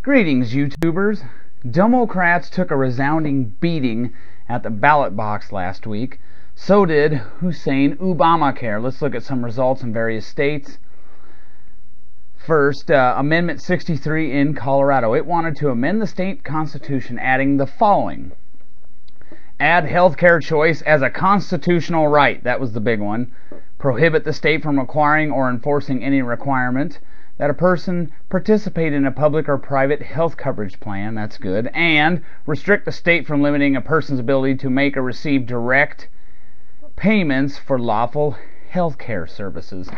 Greetings, YouTubers. Democrats took a resounding beating at the ballot box last week. So did Hussein ObamaCare. Let's look at some results in various states. First, Amendment 63 in Colorado. It wanted to amend the state constitution, adding the following. Add healthcare choice as a constitutional right. That was the big one. Prohibit the state from requiring or enforcing any requirement that a person participate in a public or private health coverage plan. That's good. And restrict the state from limiting a person's ability to make or receive direct payments for lawful health care services.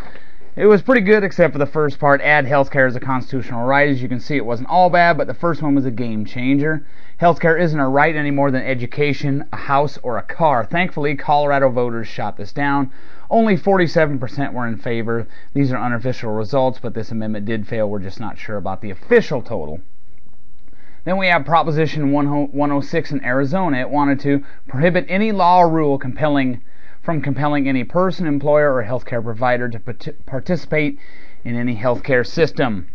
It was pretty good except for the first part, add healthcare as a constitutional right. As you can see, it wasn't all bad, but the first one was a game changer. Healthcare isn't a right any more than education, a house, or a car. Thankfully, Colorado voters shot this down. Only 47% were in favor. These are unofficial results, but this amendment did fail. We're just not sure about the official total. Then we have Proposition 106 in Arizona. It wanted to prohibit any law or rule from compelling any person, employer, or healthcare provider to participate in any healthcare system.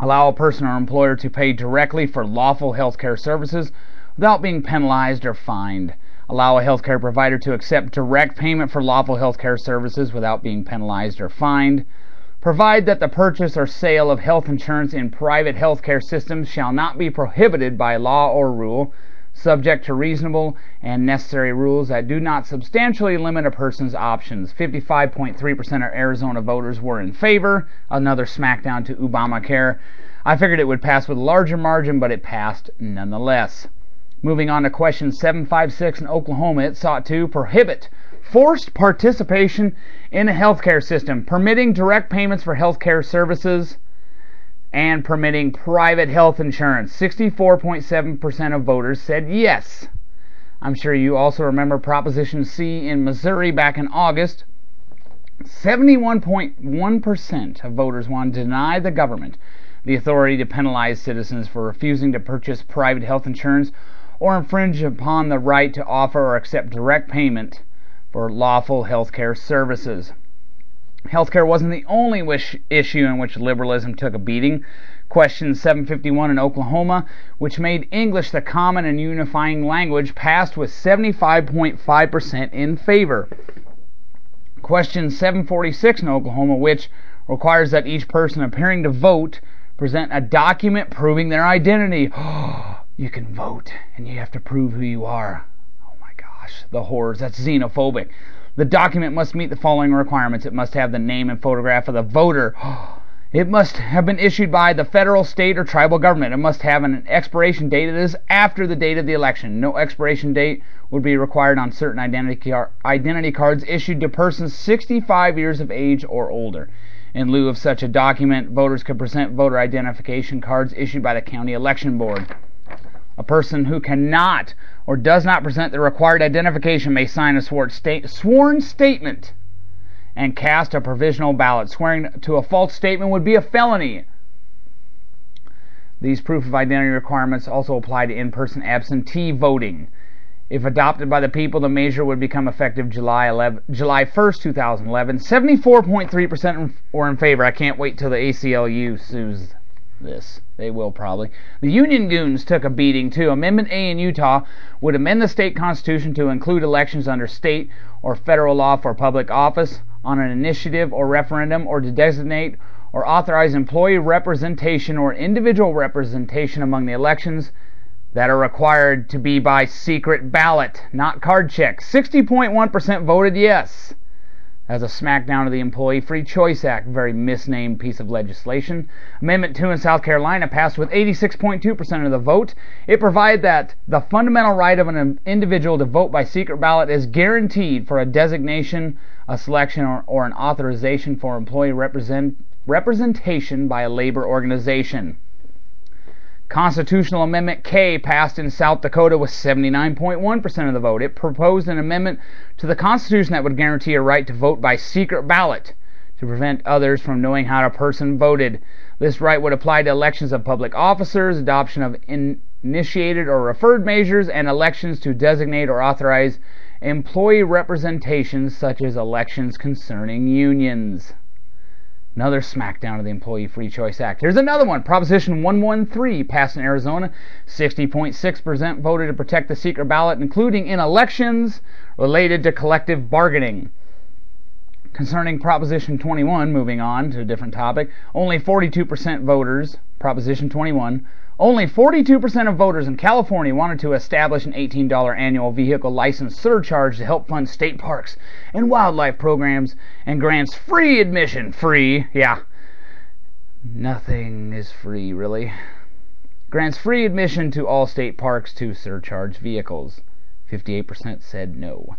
Allow a person or employer to pay directly for lawful healthcare services without being penalized or fined. Allow a healthcare provider to accept direct payment for lawful healthcare services without being penalized or fined. Provide that the purchase or sale of health insurance in private healthcare systems shall not be prohibited by law or rule, subject to reasonable and necessary rules that do not substantially limit a person's options. 55.3% of Arizona voters were in favor. Another smackdown to ObamaCare. I figured it would pass with a larger margin, but it passed nonetheless. Moving on to question 756 in Oklahoma, it sought to prohibit forced participation in a healthcare system, permitting direct payments for healthcare services, and permitting private health insurance. 64.7% of voters said yes. I'm sure you also remember Proposition C in Missouri back in August. 71.1% of voters wanted to deny the government the authority to penalize citizens for refusing to purchase private health insurance or infringe upon the right to offer or accept direct payment for lawful healthcare services. Healthcare wasn't the only issue in which liberalism took a beating. Question 751 in Oklahoma, which made English the common and unifying language, passed with 75.5% in favor. Question 746 in Oklahoma, which requires that each person appearing to vote present a document proving their identity. You can vote, and you have to prove who you are. Oh my gosh, the horrors. That's xenophobic. The document must meet the following requirements. It must have the name and photograph of the voter. It must have been issued by the federal, state, or tribal government. It must have an expiration date that is after the date of the election. No expiration date would be required on certain identity cards issued to persons 65 years of age or older. In lieu of such a document, voters could present voter identification cards issued by the county election board. A person who cannot or does not present the required identification may sign a sworn statement and cast a provisional ballot. Swearing to a false statement would be a felony. These proof of identity requirements also apply to in-person absentee voting. If adopted by the people, the measure would become effective July 1st, 2011. 74.3% were in favor. I can't wait till the ACLU sues this. They will probably. The Union Goons took a beating too. Amendment A in Utah would amend the state constitution to include elections under state or federal law for public office on an initiative or referendum, or to designate or authorize employee representation or individual representation among the elections that are required to be by secret ballot, not card check. 60.1% voted yes. As a smackdown of the Employee Free Choice Act, very misnamed piece of legislation. Amendment 2 in South Carolina passed with 86.2% of the vote. It provided that the fundamental right of an individual to vote by secret ballot is guaranteed for a designation, a selection, or an authorization for employee representation by a labor organization. Constitutional Amendment K passed in South Dakota with 79.1% of the vote. It proposed an amendment to the Constitution that would guarantee a right to vote by secret ballot to prevent others from knowing how a person voted. This right would apply to elections of public officers, adoption of initiated or referred measures, and elections to designate or authorize employee representations such as elections concerning unions. Another smackdown of the Employee Free Choice Act. Here's another one. Proposition 113 passed in Arizona. 60.6% voted to protect the secret ballot, including in elections related to collective bargaining. Concerning Proposition 21, moving on to a different topic, only 42% voters, Proposition 21, only 42% of voters in California wanted to establish an $18 annual vehicle license surcharge to help fund state parks and wildlife programs and grants free admission. Free, yeah. Nothing is free, really. Grants free admission to all state parks to surcharge vehicles. 58% said no.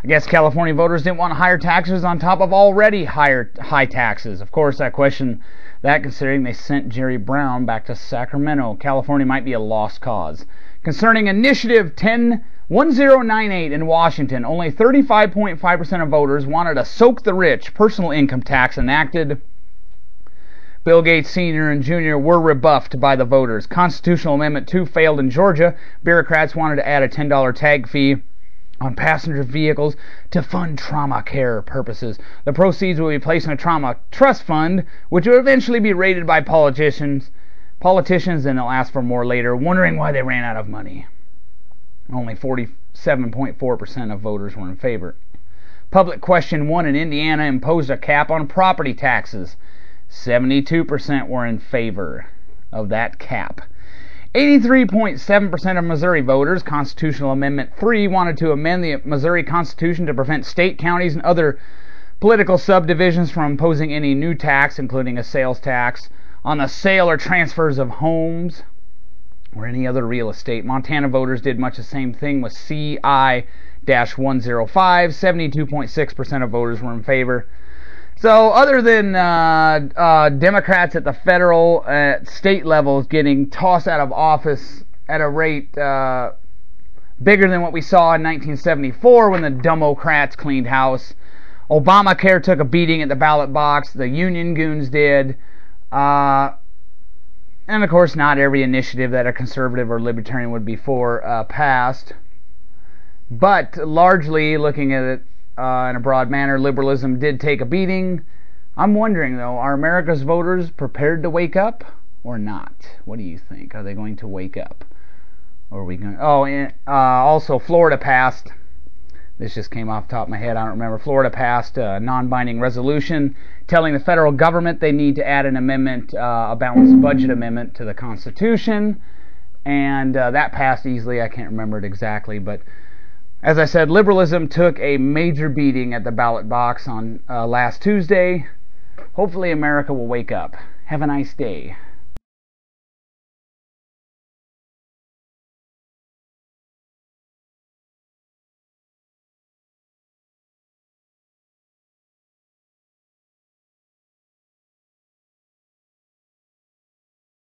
I guess California voters didn't want higher taxes on top of already high taxes. Of course, I question that considering they sent Jerry Brown back to Sacramento. California might be a lost cause. Concerning Initiative 1098 in Washington, only 35.5% of voters wanted a soak the rich personal income tax enacted. Bill Gates Sr. and Jr. were rebuffed by the voters. Constitutional Amendment 2 failed in Georgia. Bureaucrats wanted to add a $10 tag fee on passenger vehicles to fund trauma care purposes. The proceeds will be placed in a trauma trust fund, which will eventually be raided by politicians, and they'll ask for more later, wondering why they ran out of money. Only 47.4% of voters were in favor. Public Question 1 in Indiana imposed a cap on property taxes. 72% were in favor of that cap. 83.7% of Missouri voters, Constitutional Amendment 3, wanted to amend the Missouri Constitution to prevent state, counties, and other political subdivisions from imposing any new tax, including a sales tax, on the sale or transfers of homes or any other real estate. Montana voters did much the same thing with CI-105. 72.6% of voters were in favor. So other than Democrats at the federal, state levels getting tossed out of office at a rate bigger than what we saw in 1974 when the Democrats cleaned house, Obamacare took a beating at the ballot box, the Union Goons did, and of course not every initiative that a conservative or libertarian would be for passed. But largely, looking at it in a broad manner, liberalism did take a beating. I'm wondering, though, are America's voters prepared to wake up or not? What do you think? Are they going to wake up? Or are we going? Oh, and also Florida passed. This just came off the top of my head. I don't remember. Florida passed a non-binding resolution telling the federal government they need to add an amendment, a balanced budget amendment to the Constitution, and that passed easily. I can't remember it exactly, but as I said, liberalism took a major beating at the ballot box on last Tuesday. Hopefully America will wake up. Have a nice day.